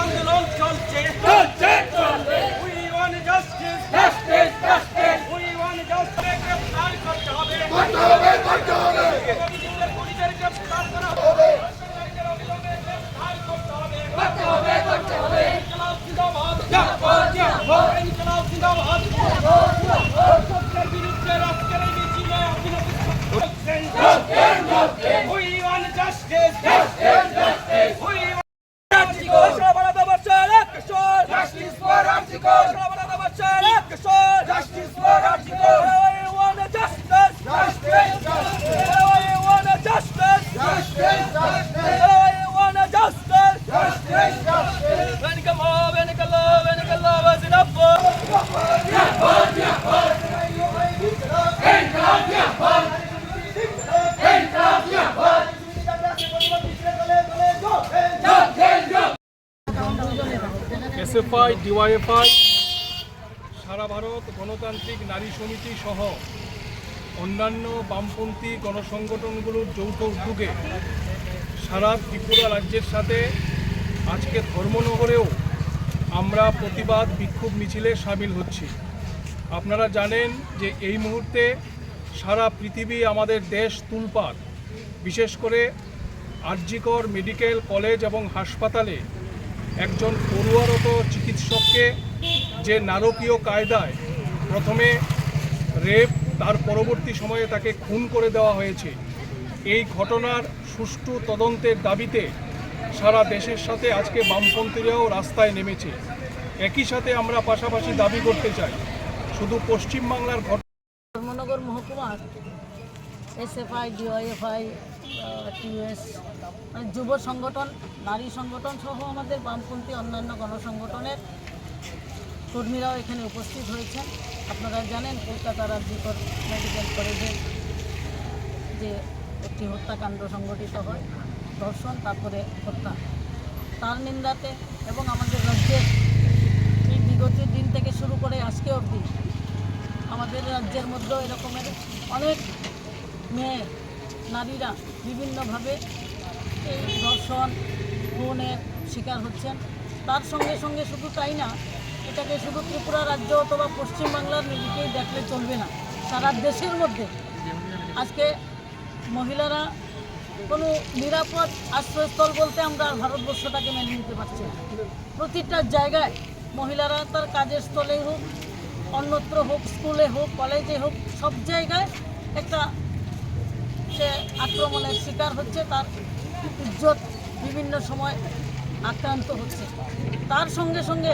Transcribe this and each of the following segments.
আন্দোলন চলছে। We want justice. We want justice. গ্রেফতার করতে হবে। পুলিশের গ্রেফতার করা হবে। করতে হবে। ইনকলাব জিন্দাবাদ। ইনকলাব জিন্দাবাদ। সত্যের বিরুদ্ধে রাষ্ট্রের এই মিছিলে We want justice. We want Justice for Archicor! Justice for Archicor! We want justice! Justice! We want justice! Justice! We want justice! Justice! Venikala, was it up for? SFI, DYFI, সারা ভারত গণতান্ত্রিক নারী সমিতি সহ অন্যান্য বামপন্থী গণসংগঠনগুলোর যৌথ উদ্যোগে সারা ত্রিপুরা রাজ্যের সাথে আজকে ধর্মনগরেও আমরা প্রতিবাদ বিক্ষোভ মিছিলে সামিল হচ্ছি। আপনারা জানেন যে এই মুহূর্তে সারা পৃথিবী, আমাদের দেশ তুলপাড়। বিশেষ করে আরজিকর মেডিকেল কলেজ এবং হাসপাতালে একজন পড়ুয়ারত চিকিৎসককে যে নারকীয় কায়দায় প্রথমে রেপ, তার পরবর্তী সময়ে তাকে খুন করে দেওয়া হয়েছে, এই ঘটনার সুষ্ঠু তদন্তের দাবিতে সারা দেশের সাথে আজকে বামপন্থীরাও রাস্তায় নেমেছে। একই সাথে আমরা পাশাপাশি দাবি করতে চাই, শুধু পশ্চিমবাংলার ধর্মনগর মহকুমার এসএফআই, ডিওয়াইএফআই, টিউএস, যুব সংগঠন, নারী সংগঠন সহ আমাদের বামপন্থী অন্যান্য গণসংগঠনের কর্মীরাও এখানে উপস্থিত হয়েছেন। আপনারা জানেন কলকাতার আরজিকর মেডিকেল কলেজের যে একটি হত্যাকাণ্ড সংঘটিত হয়, ধর্ষণ তারপরে হত্যা, তার নিন্দাতে এবং আমাদের রাজ্যের এই বিগত দিন থেকে শুরু করে আজকে অবধি আমাদের রাজ্যের মধ্যেও এরকমের অনেক মেয়ে, নারীরা বিভিন্নভাবে এই ধর্ষণ, খুনের শিকার হচ্ছেন। তার সঙ্গে সঙ্গে শুধু তাই না, এটাকে শুধু ত্রিপুরা রাজ্য অথবা পশ্চিমবাংলার দিকেই দেখলে চলবে না, সারা দেশের মধ্যে আজকে মহিলারা কোনো নিরাপদ আশ্রয়স্থল বলতে আমরা ভারতবর্ষটাকে মেনে নিতে পারছি না। প্রতিটা জায়গায় মহিলারা তার কাজের স্থলেই হোক, অন্যত্র হোক, স্কুলে হোক, কলেজে হোক, সব জায়গায় একটা সে আক্রমণের শিকার হচ্ছে, তার ইজ্জত বিভিন্ন সময় আক্রান্ত হচ্ছে। তার সঙ্গে সঙ্গে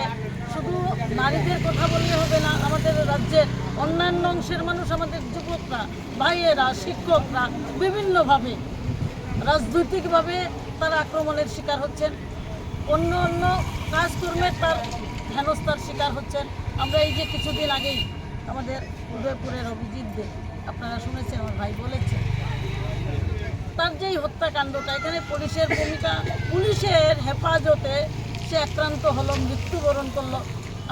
শুধু নারীদের কথা বললে হবে না, আমাদের রাজ্যের অন্যান্য অংশের মানুষ, আমাদের যুবকরা, ভাইয়েরা, শিক্ষকরা বিভিন্নভাবে রাজনৈতিকভাবে তারা আক্রমণের শিকার হচ্ছেন, অন্য অন্য কাজকর্মের তার হেনস্থার শিকার হচ্ছেন। আমরা এই যে কিছুদিন আগেই আমাদের উদয়পুরের অভিজিৎ দে, আপনারা শুনেছেন, আমার ভাই বলেছে, তার যেই হত্যাকাণ্ডটা, এখানে পুলিশের ভূমিকা, পুলিশের হেফাজতে সে আক্রান্ত হলো, মৃত্যুবরণ করলো।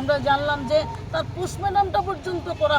আমরা জানলাম যে তার পোস্টমর্টমটা পর্যন্ত করা